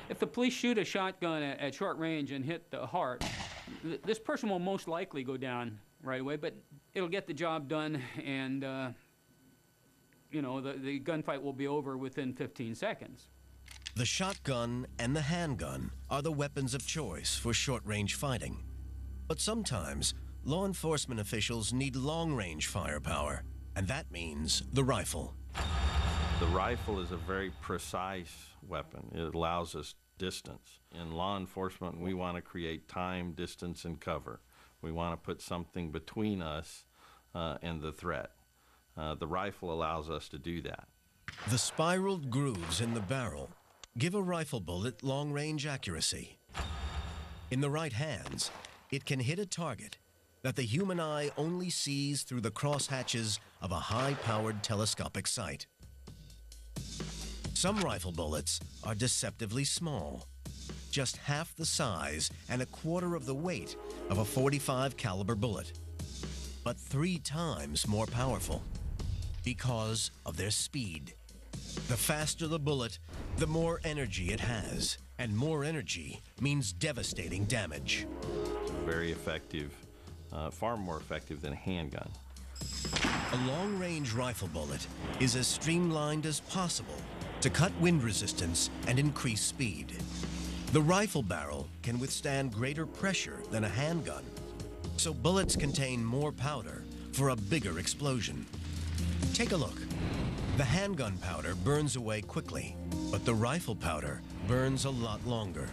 If the police shoot a shotgun at short range and hit the heart, this person will most likely go down right away, but it'll get the job done, and you know, the gunfight will be over within 15 seconds. The shotgun and the handgun are the weapons of choice for short-range fighting. But sometimes, law enforcement officials need long-range firepower, and that means the rifle. The rifle is a very precise weapon. It allows us distance. In law enforcement, we want to create time, distance, and cover. We want to put something between us and the threat. The rifle allows us to do that. The spiraled grooves in the barrel give a rifle bullet long-range accuracy. In the right hands, it can hit a target that the human eye only sees through the crosshatches of a high-powered telescopic sight. Some rifle bullets are deceptively small, just half the size and a quarter of the weight of a .45 caliber bullet, but 3 times more powerful because of their speed. The faster the bullet, the more energy it has, and more energy means devastating damage. Very effective, far more effective than a handgun. A long-range rifle bullet is as streamlined as possible to cut wind resistance and increase speed. The rifle barrel can withstand greater pressure than a handgun, so bullets contain more powder for a bigger explosion. Take a look. The handgun powder burns away quickly, but the rifle powder burns a lot longer.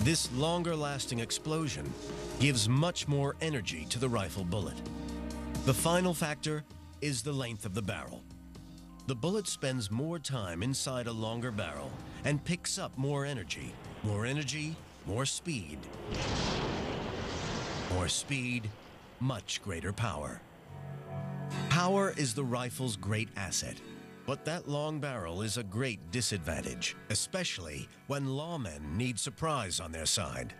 This longer-lasting explosion gives much more energy to the rifle bullet. The final factor is the length of the barrel. The bullet spends more time inside a longer barrel and picks up more energy. More energy, more speed. More speed, much greater power. Power is the rifle's great asset, but that long barrel is a great disadvantage, especially when lawmen need surprise on their side.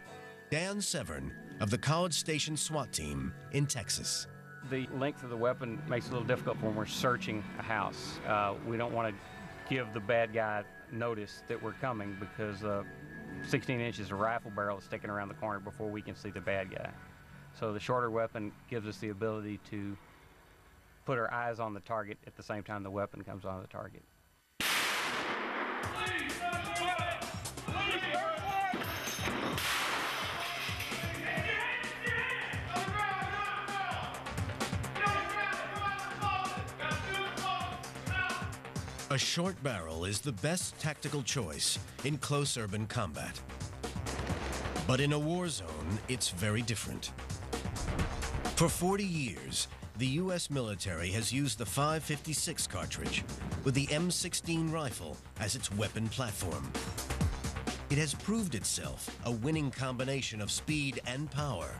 Dan Severn of the College Station SWAT team in Texas. The length of the weapon makes it a little difficult when we're searching a house. We don't want to give the bad guy notice that we're coming because 16 inches of rifle barrel is sticking around the corner before we can see the bad guy. So the shorter weapon gives us the ability to put our eyes on the target at the same time the weapon comes on the target. A short barrel is the best tactical choice in close urban combat. But in a war zone, it's very different. For 40 years, the U.S. military has used the .556 cartridge with the M16 rifle as its weapon platform. It has proved itself a winning combination of speed and power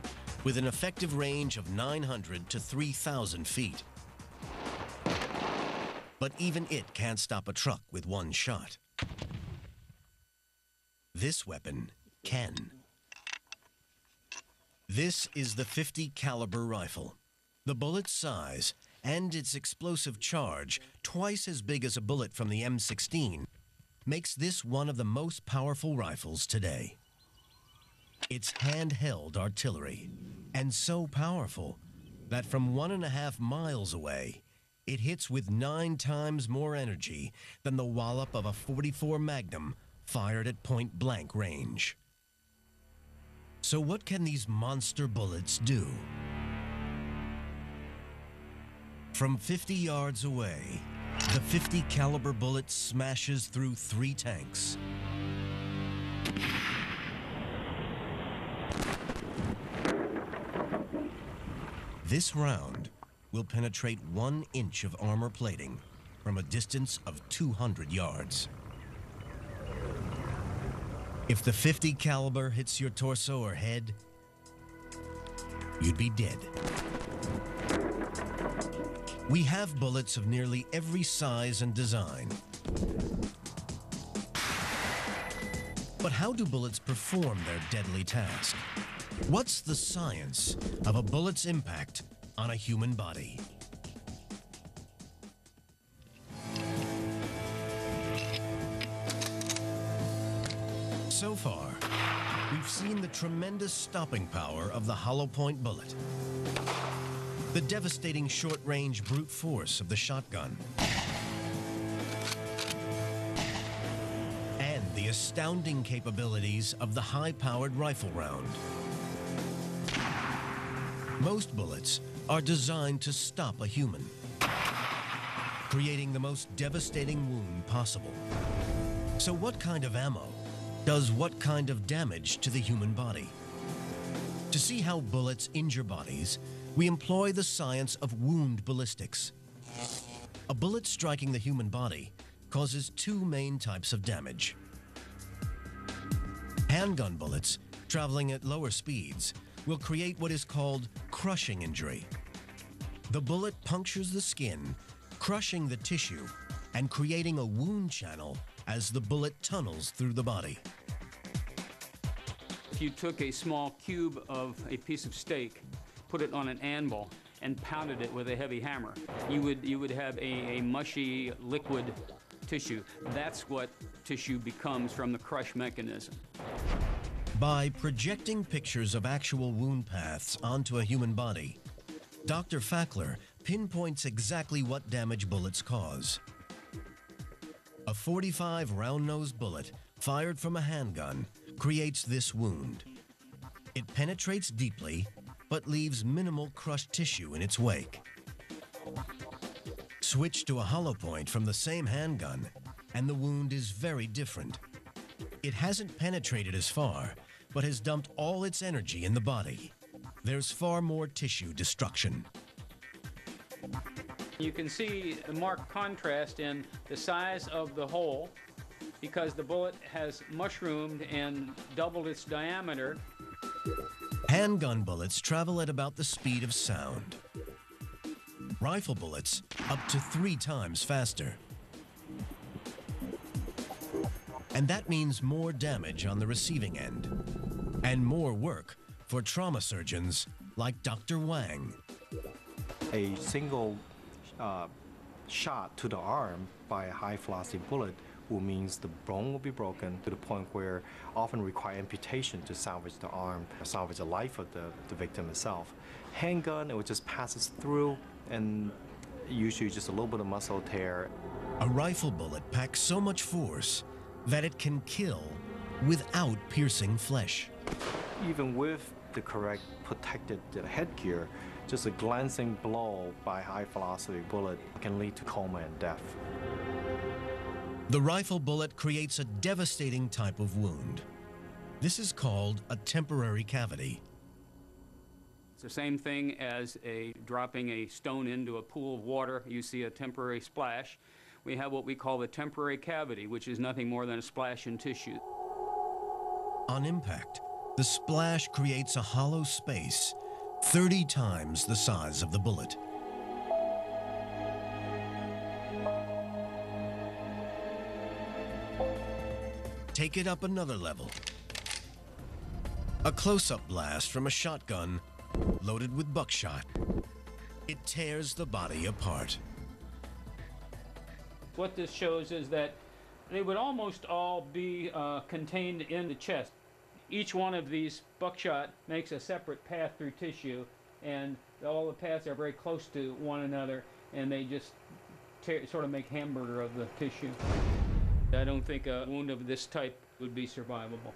with an effective range of 900 to 3,000 feet. But even it can't stop a truck with one shot. This weapon can. This is the .50 caliber rifle. The bullet's size and its explosive charge, twice as big as a bullet from the M16, makes this one of the most powerful rifles today. It's handheld artillery, and so powerful that from 1.5 miles away, it hits with 9 times more energy than the wallop of a .44 Magnum fired at point-blank range. So what can these monster bullets do? From 50 yards away, the .50 caliber bullet smashes through 3 tanks. This round will penetrate 1 inch of armor plating from a distance of 200 yards. If the .50 caliber hits your torso or head, you'd be dead. We have bullets of nearly every size and design. But how do bullets perform their deadly task? What's the science of a bullet's impact on a human body? So far, we've seen the tremendous stopping power of the hollow point bullet, the devastating short-range brute force of the shotgun, and the astounding capabilities of the high-powered rifle round. Most bullets are designed to stop a human, creating the most devastating wound possible. So what kind of ammo does what kind of damage to the human body? To see how bullets injure bodies, we employ the science of wound ballistics. A bullet striking the human body causes two main types of damage. Handgun bullets, traveling at lower speeds, will create what is called crushing injury. The bullet punctures the skin, crushing the tissue and creating a wound channel as the bullet tunnels through the body. If you took a small cube of a piece of steak, put it on an anvil, and pounded it with a heavy hammer, you would have a mushy liquid tissue. That's what tissue becomes from the crush mechanism. By projecting pictures of actual wound paths onto a human body, Dr. Fackler pinpoints exactly what damage bullets cause. A .45 round-nosed bullet fired from a handgun creates this wound. It penetrates deeply, but leaves minimal crushed tissue in its wake. Switch to a hollow point from the same handgun, and the wound is very different. It hasn't penetrated as far, but has dumped all its energy in the body. There's far more tissue destruction. You can see the marked contrast in the size of the hole because the bullet has mushroomed and doubled its diameter. Handgun bullets travel at about the speed of sound. Rifle bullets up to 3 times faster. And that means more damage on the receiving end and more work for trauma surgeons like Dr. Wang. A single shot to the arm by a high velocity bullet will means the bone will be broken to the point where often require amputation to salvage the arm, salvage the life of the victim itself. Handgun, it just passes through and usually just a little bit of muscle tear. A rifle bullet packs so much force that it can kill without piercing flesh. Even with the correct protected headgear, just a glancing blow by high velocity bullet can lead to coma and death. The rifle bullet creates a devastating type of wound. This is called a temporary cavity. It's the same thing as dropping a stone into a pool of water. You see a temporary splash. We have what we call the temporary cavity, which is nothing more than a splash in tissue. On impact, the splash creates a hollow space 30 times the size of the bullet. Take it up another level. A close-up blast from a shotgun loaded with buckshot. It tears the body apart. What this shows is that they would almost all be contained in the chest. Each one of these buckshot makes a separate path through tissue, and all the paths are very close to one another, and they just sort of make hamburger of the tissue. I don't think a wound of this type would be survivable.